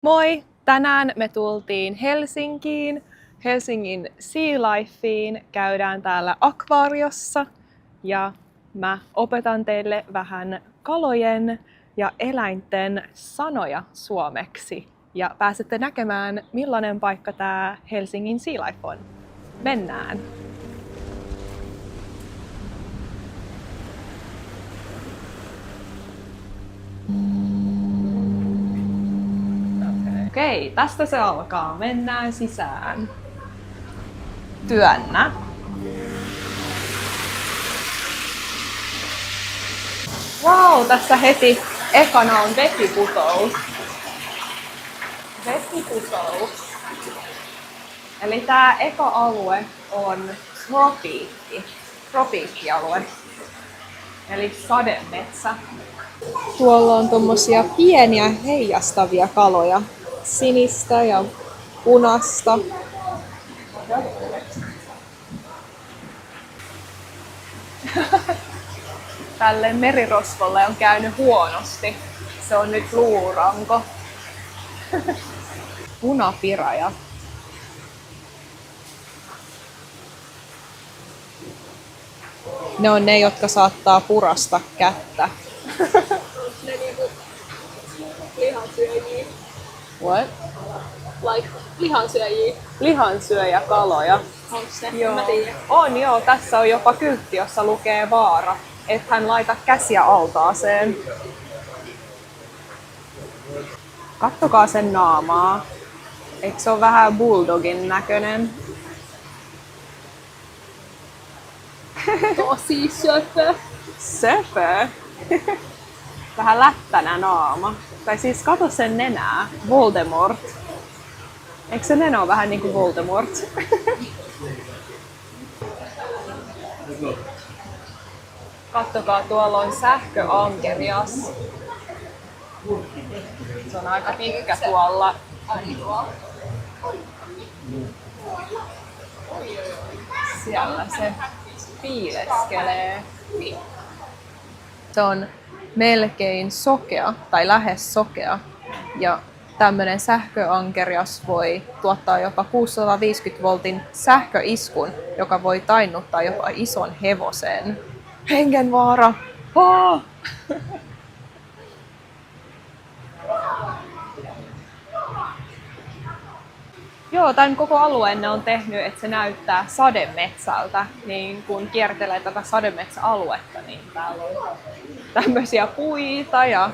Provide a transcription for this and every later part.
Moi! Tänään me tultiin Helsinkiin, Helsingin Sea Lifeen. Käydään täällä akvaariossa ja mä opetan teille vähän kalojen ja eläinten sanoja suomeksi. Ja pääsette näkemään, millainen paikka tää Helsingin Sea Life on. Mennään! Okei, tästä se alkaa. Mennään sisään. Työnnä. Wow, tässä heti ekana on vesiputous. Vesiputous. Eli tää eka alue on tropiikkialue. Eli sademetsä. Tuolla on tommosia pieniä heijastavia kaloja. Sinistä ja punasta. Tälle merirosvolle on käynyt huonosti. Se on nyt luuranko. Punapiraja. Ne on ne, jotka saattaa purasta kättä. Ne niinku lihansyöjiä. What? Like lihansyöjiä. Lihansyöjäkaloja. Onks se? Joo. Mä tiedän. On joo, tässä on jopa kyltti, jossa lukee vaara. Et hän laita käsiä altaaseen. Kattokaa sen naamaa. Eikö se ole vähän bulldogin näköinen? Tosi söpö. Söpö. Vähän läppänä naama. Tai siis kato sen nenää. Voldemort. Eikö se nenä ole vähän niinku Voldemort? Kattokaa, tuolla on sähköankerias. Se on aika pitkä tuolla. Siellä se piileskelee. Se on melkein sokea tai lähes sokea. Ja tämmönen sähköankerias voi tuottaa jopa 650 voltin sähköiskun, joka voi tainnuttaa jopa ison hevosen. Hengenvaara! Oh! Joo, tämän koko alueen ne on tehnyt, että se näyttää sademetsältä. Niin kun kiertelee tätä sademetsäaluetta, niin täällä on tämmöisiä puita ja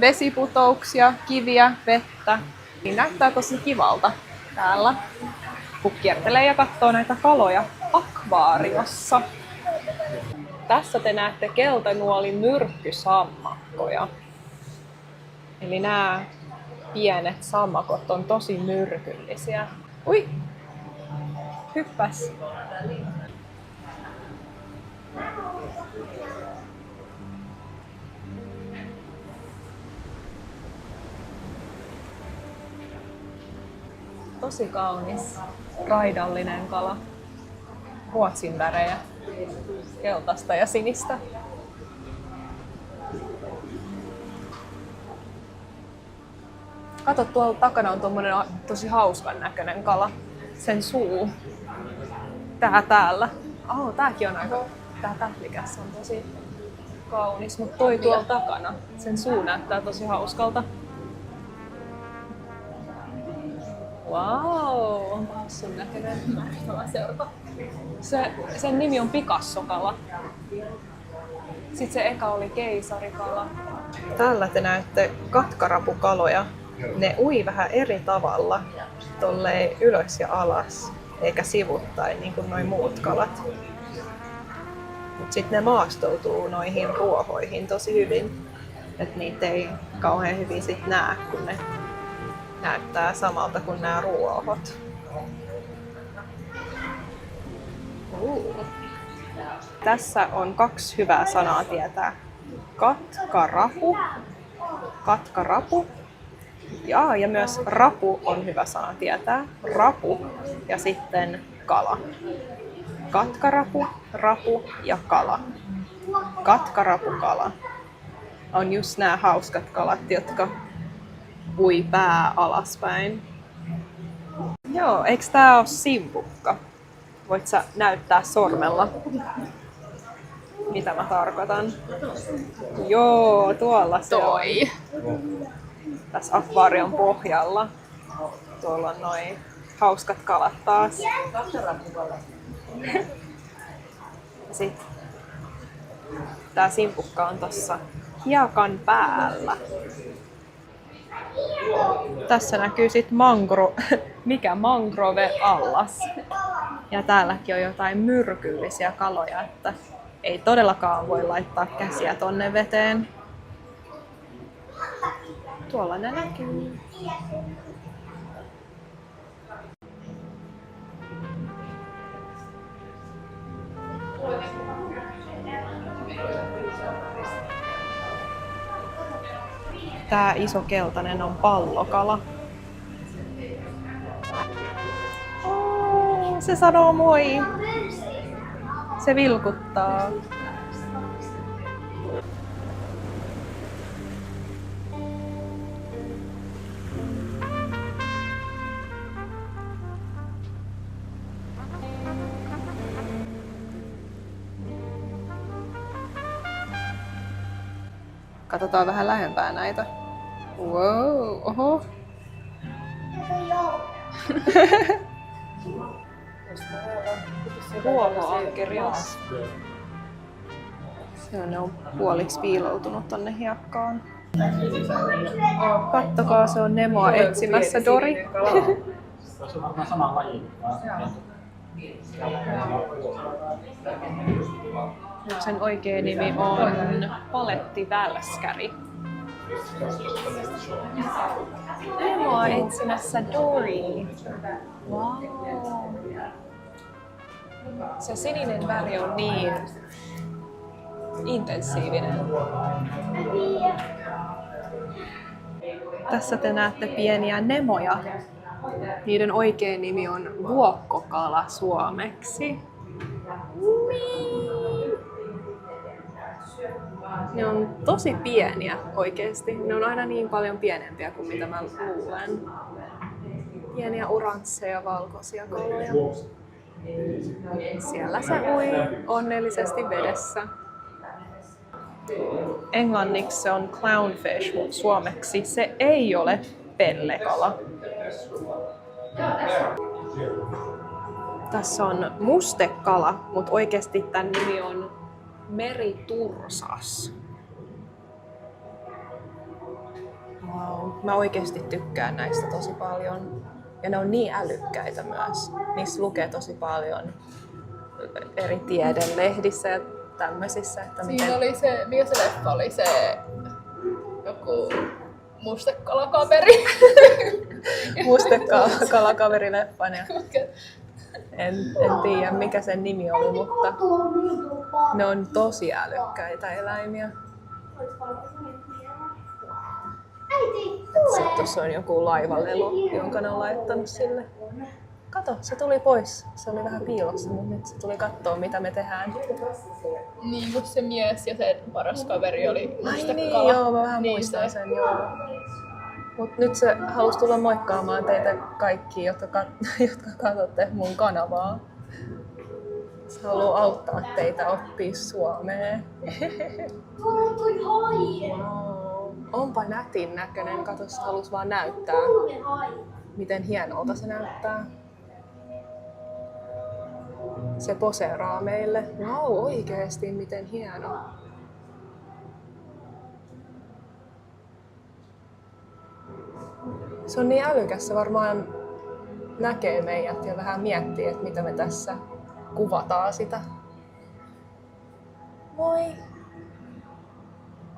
vesiputouksia, kiviä, vettä. Niin näyttää tosi kivalta täällä, kun kiertelee ja katsoo näitä kaloja akvaariossa. Tässä te näette keltanuolin myrkkysammakkoja. Eli nämä pienet sammakot on tosi myrkyllisiä. Ui! Hyppäs! Tosi kaunis, raidallinen kala. Ruotsin värejä. Keltaista ja sinistä. Kato, tuolla takana on tommonen tosi hauskan näköinen kala. Sen suu. Täällä. Tääkin on aika... Tää tählikäs on tosi kaunis, mutta toi tuolla takana. Sen suu näyttää tosi hauskalta. Wow, onpa hassun näköinen. Sen nimi on Picasso-kala. Sitten se eka oli keisarikala. Täällä te näette katkarapukaloja. Ne ui vähän eri tavalla, tolleen ylös ja alas, eikä sivuttain niin kuin noi muut kalat. Mut sit ne maastoutuu noihin ruohoihin tosi hyvin. Et niitä ei kauhean hyvin sit näe, kun ne näyttää samalta kuin nämä ruohot. Tässä on 2 hyvää sanaa tietää. Katkarapu. Ja myös rapu on hyvä sana tietää. Rapu ja sitten kala. Katkarapu, rapu ja kala. Katkarapukala on just nämä hauskat kalat, jotka pui pää alaspäin. Joo, eiks tää oo simpukka? Voit sä näyttää sormella, mitä mä tarkoitan? Joo, tuolla se on. Tässä akvaarion pohjalla. Tuolla on noin hauskat kalat taas. Sitten tää simpukka on tossa hiekan päällä. Tässä näkyy sit mangrove-allas. Ja täälläkin on jotain myrkyllisiä kaloja, että ei todellakaan voi laittaa käsiä tonne veteen. Tuolla ne näkyy. Tää iso keltainen on pallokala. Oh, se sanoo moi. Se vilkuttaa. Katsotaan vähän lähempää näitä. Wow, oho. Ruohoankerias. Ne on puoliksi piiloutunut tonne hiekkaan. Kattokaa, se on Nemoa etsimässä Dori. Sen oikea nimi on palettivälskäri. Nemoa etsimässä Dory. Wow. Se sininen väri on niin intensiivinen. Tässä te näette pieniä nemoja. Niiden oikea nimi on vuokkokala suomeksi. Ne on tosi pieniä oikeesti. Ne on aina niin paljon pienempiä kuin mitä mä luulen. Pieniä oransseja, valkoisia kaloja. Siellä se ui onnellisesti vedessä. Englanniksi se on clownfish, mutta suomeksi se ei ole pellekala. Tässä on mustekala, mutta oikeasti tämän nimi on meritursas. Wow. Mä oikeasti tykkään näistä tosi paljon. Ja ne on niin älykkäitä myös. Niissä lukee tosi paljon eri tiedelehdissä ja tämmöisissä. Että Siinä oli se, mikä se leffa oli, se joku mustekalakaveri. Mustekalakaveri-leffan. En tiedä mikä sen nimi oli, mutta ne on tosi älykkäitä eläimiä. Sitten tuossa on joku laivalelu, jonka ne on laittanut sille. Kato, se tuli pois. Se oli vähän piilossa, mutta nyt se tuli kattoo mitä me tehdään. Niin kuin se mies ja se paras kaveri oli mustekala. Niin, joo, mä vähän muistan sen, joo. Mut nyt se halusi tulla moikkaamaan teitä kaikki, jotka katsotte mun kanavaa. Se haluaa auttaa teitä oppia suomea. Wow. Onpa nätin näköinen. Kato, se halusi vaan näyttää, miten hienolta se näyttää. Se poseeraa meille. Wow, oikeesti miten hieno. Se on niin älykäs, se varmaan näkee meidät ja vähän miettii, että mitä me tässä kuvataan sitä. Moi!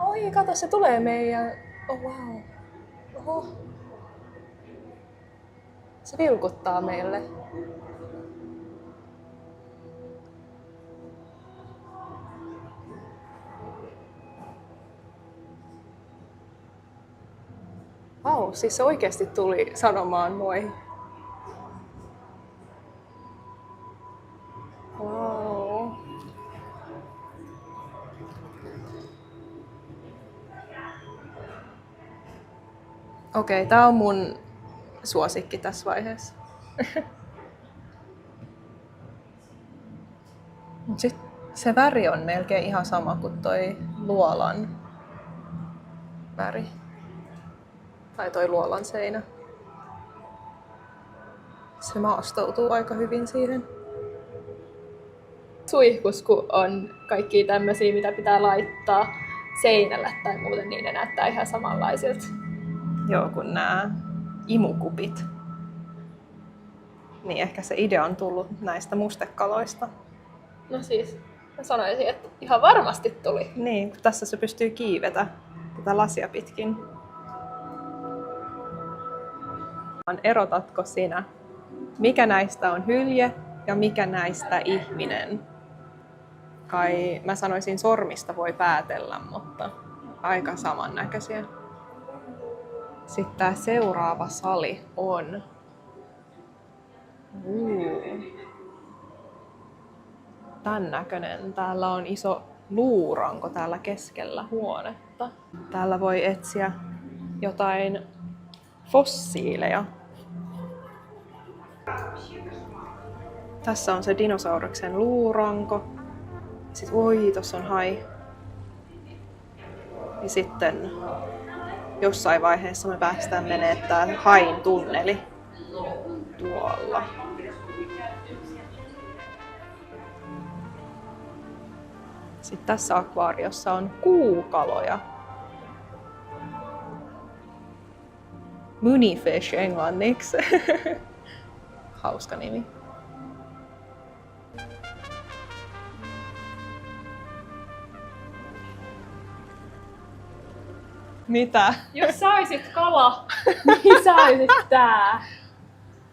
Oi, kato, se tulee meidän... Oh wow! Oho! Se vilkuttaa meille. Wow, siis se oikeasti tuli sanomaan moi. Wow. Okei, tää on mun suosikki tässä vaiheessa. Mut sit se väri on melkein ihan sama kuin toi luolan väri. Tai toi luolan seinä. Se maastoutuu aika hyvin siihen. Suihkus, kun on kaikki tämmöisiä, mitä pitää laittaa seinällä tai muuten, niin ne näyttää ihan samanlaisilta. Joo, kun nämä imukupit. Niin ehkä se idea on tullut näistä mustekaloista. No siis, mä sanoisin, että ihan varmasti tuli. Niin, kun tässä se pystyy kiivetä tätä lasia pitkin. Erotatko sinä, mikä näistä on hylje ja mikä näistä ihminen? Kai mä sanoisin sormista voi päätellä, mutta aika samannäköisiä. Sitten tää seuraava sali on... Tän näköinen. Täällä on iso luuranko täällä keskellä huonetta. Täällä voi etsiä jotain fossiileja. Tässä on se dinosauruksen luuranko. Sitten oi, tossa on hai. Ja sitten jossain vaiheessa me päästään menemään tää hain tunneli tuolla. Sitten tässä akvaariossa on kuukaloja. Mooneyfish englanniksi. Hauska nimi. Mitä? Jos sä olisit kala, niin sä olisit tää.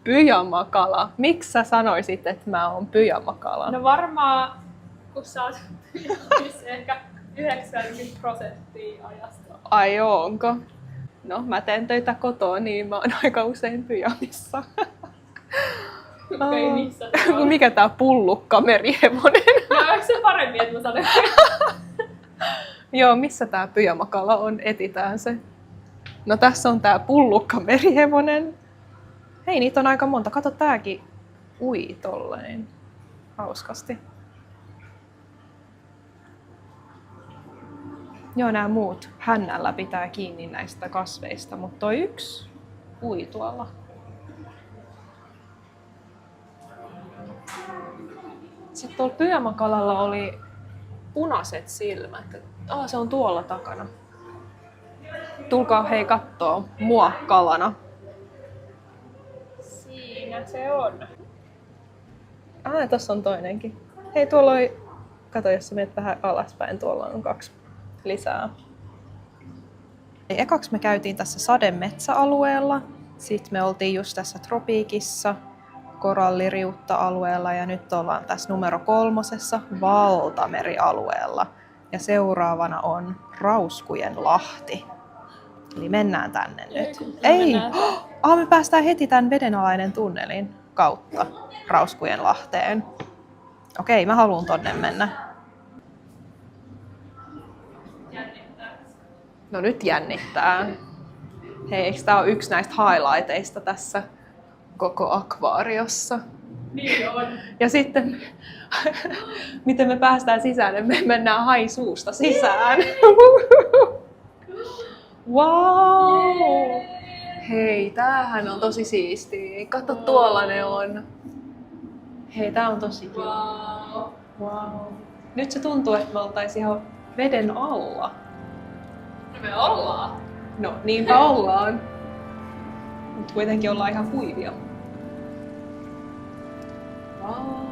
Pyjamakala. Miksi sä sanoisit, että mä oon pyjamakala? No varmaan, kun sä oot ehkä 90% ajasta. Ai onko? No, mä teen töitä kotoa, niin mä oon aika usein pyjamissa. Okei, missä tää on? Mikä tää pullukka merihevonen? No, eikö se paremmin, että mä sanon? Joo, missä tää pyjamakala on? Etitään se. No tässä on tää pullukka merihevonen. Hei, niitä on aika monta. Kato, tääkin ui tolleen hauskasti. Joo, nämä muut hännällä pitää kiinni näistä kasveista, mutta toi yksi ui tuolla. Sitten tuolla pyjamakalalla oli punaiset silmät. Se on tuolla takana. Tulkaa hei kattoo mua kalana. Siinä se on. Tossa on toinenkin. Hei, tuolla oli... Kato, jos sä menet vähän alaspäin, tuolla on 2 lisää. Ekaksi me käytiin tässä sademetsäalueella. Sitten me oltiin just tässä tropiikissa, koralliriutta-alueella ja nyt ollaan tässä numero 3, valtamerialueella. Ja seuraavana on Rauskujen lahti. Eli mennään tänne nyt. Ei! Me päästään heti tämän vedenalainen tunnelin kautta Rauskujen lahteen. Okei, mä haluun tonne mennä. No nyt jännittää. Hei, eikö tää ole yksi näistä highlighteista tässä koko akvaariossa? Niin on. Ja sitten, miten me päästään sisään, niin me mennään haisuusta sisään. Wow! Hei, tämähän on tosi siistiä. Katso, tuolla ne on. Hei, tää on tosi kiva. Wow. Nyt se tuntuu, että me oltaisiin ihan veden alla. No me ollaan. No, niinpä ollaan. Mutta kuitenkin ollaan ihan kuivia. Wow.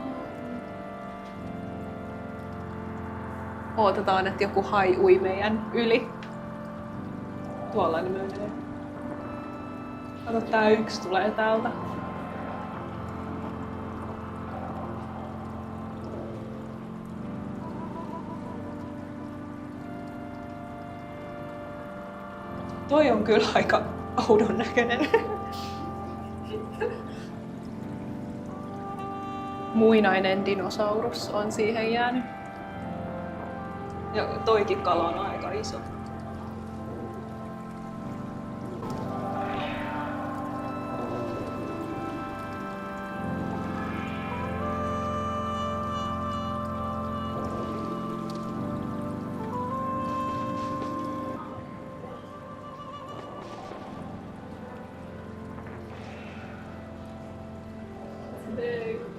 Odotetaan, että joku hai ui meidän yli. Tuolla ne menee. Kato, tää yksi tulee täältä. Toi on kyllä aika oudon näköinen. Muinainen dinosaurus on siihen jäänyt. Ja toikin kala on aika iso.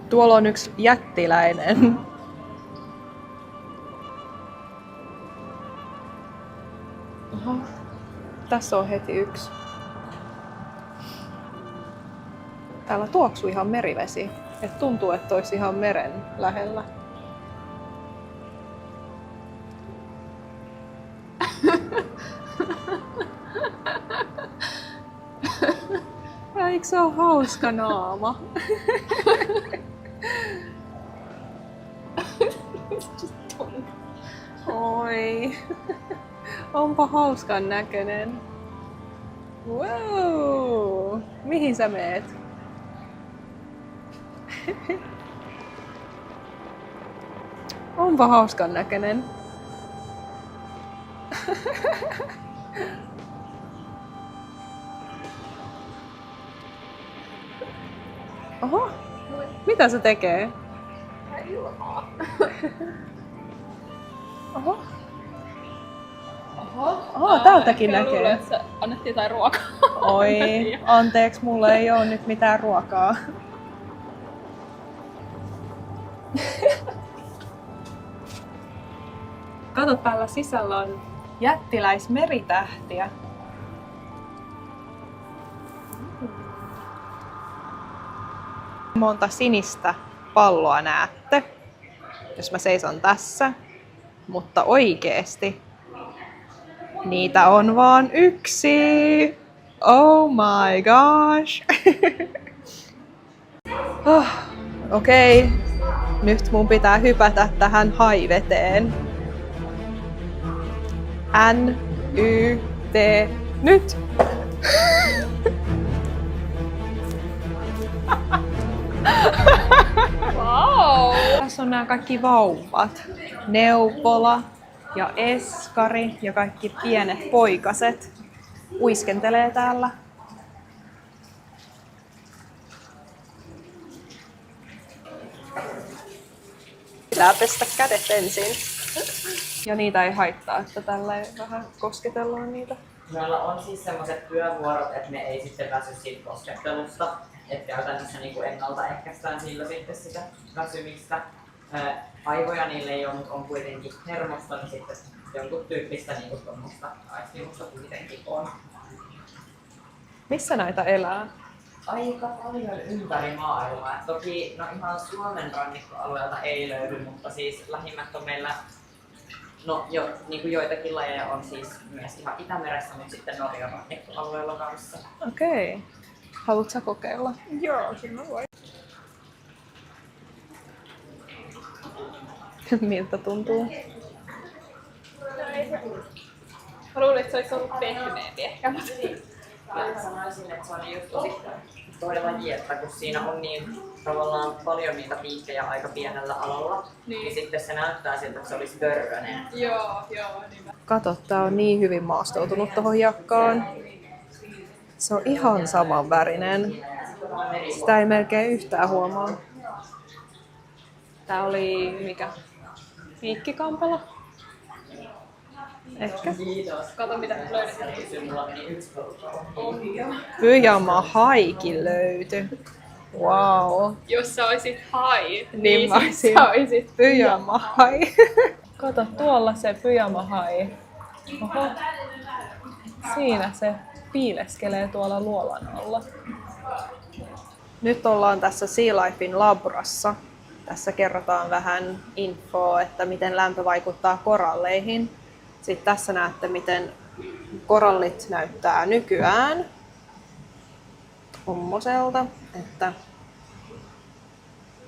Tuolla on yksi jättiläinen. Oho. Tässä on heti yksi. Täällä tuoksuu ihan merivesi. Et tuntuu, että olisi ihan meren lähellä. Eikö se ole hauska naama? Oi. Onpa hauskan näköinen. Wow. Mihin sä meet? Onpa hauskan näköinen. Oho, mitä se tekee? Oho. Oho, täältäkin näkee. Luulen, että annettiin jotain ruokaa. Oi, anteeksi, mulla ei ole nyt mitään ruokaa. Kato, täällä sisällä on jättiläismeritähtiä. Monta sinistä palloa näette, jos mä seison tässä, mutta oikeesti niitä on vaan yksi. Oh my gosh. Okei, nyt mun pitää hypätä tähän haiveteen. N-Y-T, nyt! Wow. Tässä on nämä kaikki vauvat. Neuvola ja Eskari ja kaikki pienet poikaset uiskentelee täällä. Pitää pestä kädet ensin. Ja niitä ei haittaa, että tällä vähän kosketellaan niitä. Meillä on siis sellaiset työvuorot, että ne ei sitten väsy siitä koskettelusta. Että käytännössä niin kuin ennaltaehkäistään sillä sitten sitä väsymistä. Aivoja niille ei ole, mutta on kuitenkin hermosta, niin sitten jonkun tyyppistä niin tuommoista aistimusta kuitenkin on. Missä näitä elää? Aika paljon ympäri maailmaa. Et toki no ihan Suomen rannikkoalueelta ei löydy, mutta siis lähimmät on meillä niin kuin joitakin lajeja on siis myös ihan Itämeressä, mutta sitten Norjan rannikkoalueella kanssa. Okei. Haluatko sä kokeilla? Joo, kyllä mä voin. Miltä tuntuu? Mä luulin, että se olisi ollut pehmeämpi ehkä, mutta Mä sanoisin, että se on just tosi toi laji, että kun siinä on niin tavallaan paljon niitä piikkejä aika pienellä alalla, niin sitten se näyttää siltä, että se olisi törrönen. joo, niin Kato, tää on niin hyvin maastoutunut tohon jakkaan. Se on ihan saman värinen. Sitä ei melkein yhtään huomaa. Tää oli mikä? Piikkikampala? Ehkä. Kiitos. Kato mitä nyt löydetään. Mulla meni 1 euro. Pyjama haikin löytyi. Wow. Jos sä olisit hai, Niin mä sit olisin sä olisit pyjama hai. Kato, tuolla se pyjama hai. Oho. Siinä se piileskelee tuolla luolan alla. Nyt ollaan tässä Sea Lifein labrassa. Tässä kerrotaan vähän infoa, että miten lämpö vaikuttaa koralleihin. Sitten tässä näette, miten korallit näyttää nykyään. Tommoselta.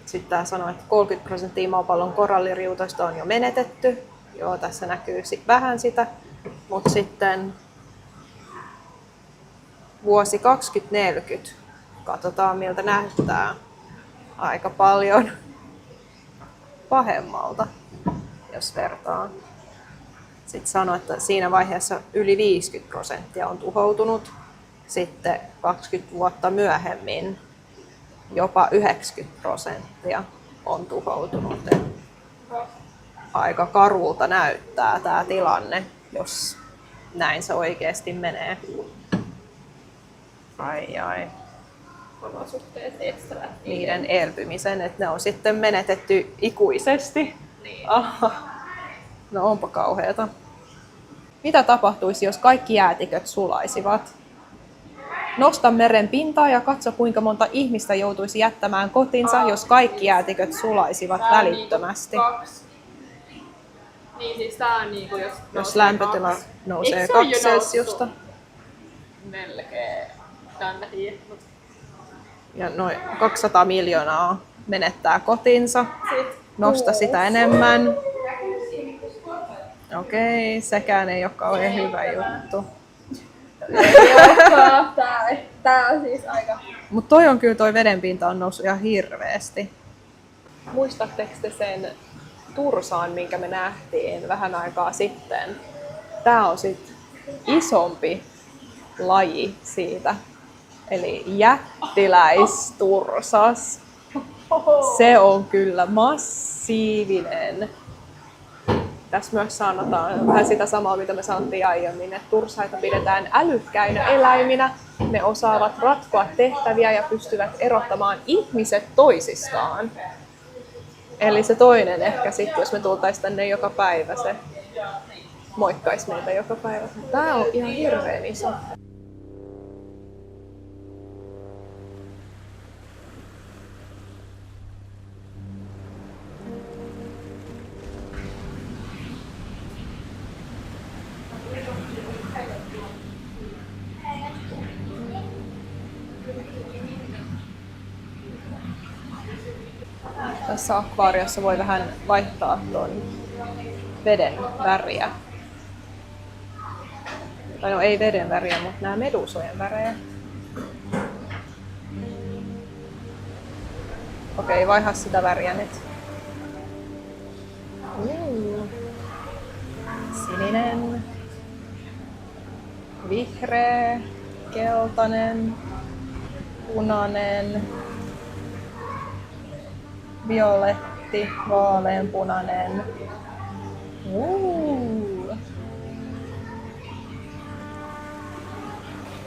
Sitten tää sanoo, että 30% maapallon koralliriutoista on jo menetetty. Joo, tässä näkyy vähän sitä. Mutta sitten vuosi 2040. Katsotaan miltä näyttää. Aika paljon pahemmalta, jos vertaa. Sitten sanoi, että siinä vaiheessa yli 50% on tuhoutunut. Sitten 20 vuotta myöhemmin jopa 90% on tuhoutunut. Aika karulta näyttää tämä tilanne, jos näin se oikeasti menee. Ai. olosuhteet estävät niiden elpymisen, että ne on sitten menetetty ikuisesti. Niin. Aha. No onpa kauheeta. Mitä tapahtuisi, jos kaikki jäätiköt sulaisivat? Nosta meren pintaa ja katso, kuinka monta ihmistä joutuisi jättämään kotinsa, jos kaikki jäätiköt sulaisivat välittömästi. Niin siis tää on niinku Jos lämpötila nousee Eikö se ole 2 jo celsiusta. Melkein. Tän mä tiedän. Ja noin 200 miljoonaa menettää kotinsa. Sit. Nosta sitä enemmän. Okei, sekään ei ole kauhean hyvä juttu. Tää on siis aika... Mutta toi on kyllä, toi vedenpinta on noussut ihan hirveästi. Muistatteko te sen tursaan, minkä me nähtiin vähän aikaa sitten? Tää on sit isompi laji siitä. Eli jättiläistursas. Se on kyllä massiivinen. Tässä myös sanotaan vähän sitä samaa, mitä me sanottiin aiemmin, että tursaita pidetään älykkäinä eläiminä. Ne osaavat ratkoa tehtäviä ja pystyvät erottamaan ihmiset toisistaan. Eli se toinen ehkä sitten, jos me tultaisiin tänne joka päivä, se moikkaisi meitä joka päivä. Tää on ihan hirveän iso. Tässä akvaariossa voi vähän vaihtaa ton veden väriä. Tai no ei veden väriä, mutta nämä medusojen värejä. Okei, vaiha sitä väriä nyt. Sininen, vihreä, keltainen, punainen, violetti, vaaleanpunainen.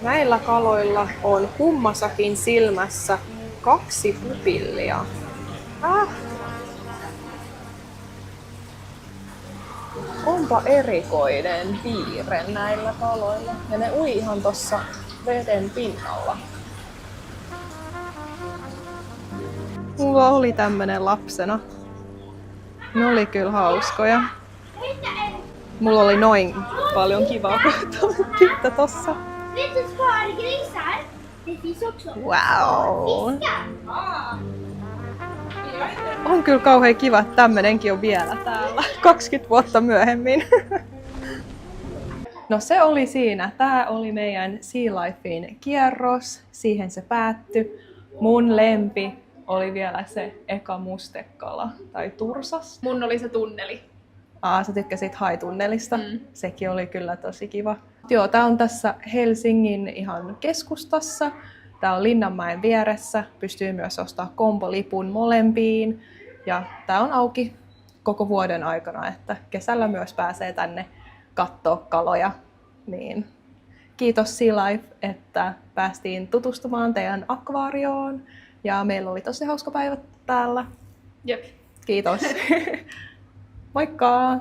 Näillä kaloilla on kummassakin silmässä 2 pupillia. Onpa erikoinen piirre näillä kaloilla. Ja ne ui ihan tossa veden pinnalla. Mulla oli tämmönen lapsena. Ne oli kyllä hauskoja. Mulla oli noin paljon kivaa tyttö tossa. Wow. On kyllä kauhean kiva, että tämmönenkin on vielä täällä 20 vuotta myöhemmin. No se oli siinä. Tää oli meidän Sea Lifein kierros. Siihen se päättyi. Mun lempi oli vielä se eka mustekala tai tursas. Mun oli se tunneli. Sä tykkäsit haitunnelista. Sekin oli kyllä tosi kiva. Joo, tää on tässä Helsingin ihan keskustassa. Tää on Linnanmäen vieressä. Pystyy myös ostamaan kombolipun molempiin. Ja tää on auki koko vuoden aikana, että kesällä myös pääsee tänne kattoo kaloja. Niin. Kiitos Sea Life, että päästiin tutustumaan teidän akvaarioon. Ja meillä oli tosi hauska päivä täällä. Jep. Kiitos. Moikka!